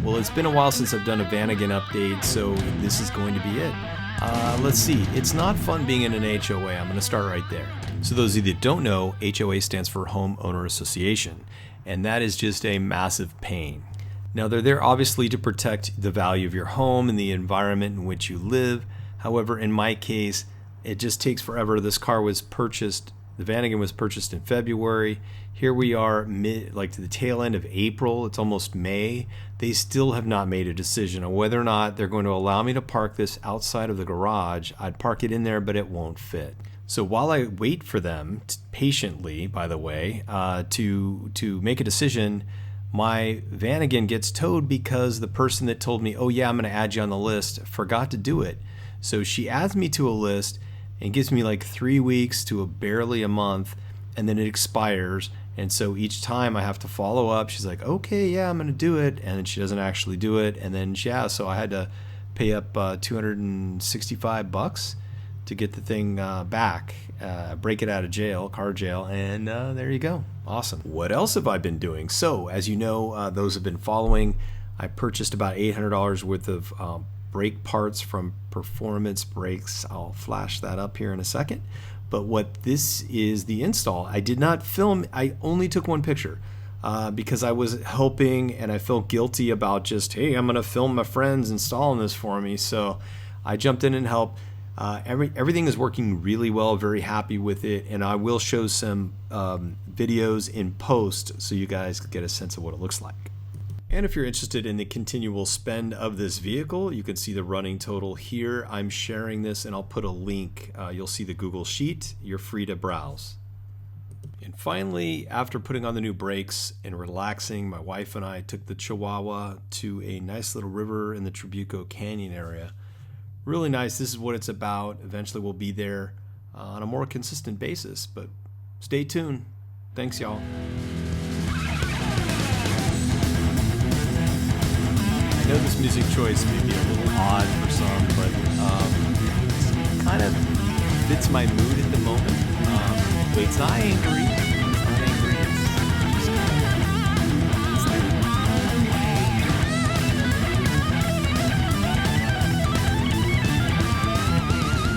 Well, it's been a while since I've done a Vanagon update, so this is going to be it. Let's see, it's not fun being in an HOA. I'm going to start right there. So those of you that don't know, HOA stands for Homeowner Association, and that is just a massive pain. Now, they're there obviously to protect the value of your home and the environment in which you live. However, in my case, it just takes forever. This car was purchased, the Vanagon was purchased in February. Here we are like to the tail end of April. It's almost May. They still have not made a decision on whether or not they're going to allow me to park this outside of the garage. I'd park it in there, but it won't fit. So while I wait for them patiently, by the way, to make a decision, my Vanagon gets towed because the person that told me, oh yeah, I'm going to add you on the list, forgot to do it. So she adds me to a list and gives me like 3 weeks to barely a month, and then it expires. And so each time I have to follow up. She's like, okay, yeah, I'm going to do it. And then she doesn't actually do it. And then, yeah, so I had to pay up $265 to get the thing back, break it out of jail, car jail, and there you go. Awesome. What else have I been doing? So, as you know, those have been following, I purchased about $800 worth of brake parts from Performance Brakes. I'll flash that up here in a second. But what this is the install. I did not film, I only took one picture because I was helping and I felt guilty about just, hey, I'm gonna film my friends installing this for me. So I jumped in and helped. Everything is working really well, very happy with it. And I will show some videos in post so you guys get a sense of what it looks like. And if you're interested in the continual spend of this vehicle, you can see the running total here. I'm sharing this and I'll put a link. You'll see the Google Sheet. You're free to browse. And finally, after putting on the new brakes and relaxing, my wife and I took the Chihuahua to a nice little river in the Trabuco Canyon area. Really nice. This is what it's about. Eventually we'll be there on a more consistent basis, but stay tuned. Thanks, y'all. I know this music choice may be a little odd for some, but it kind of fits my mood at the moment. It's not angry.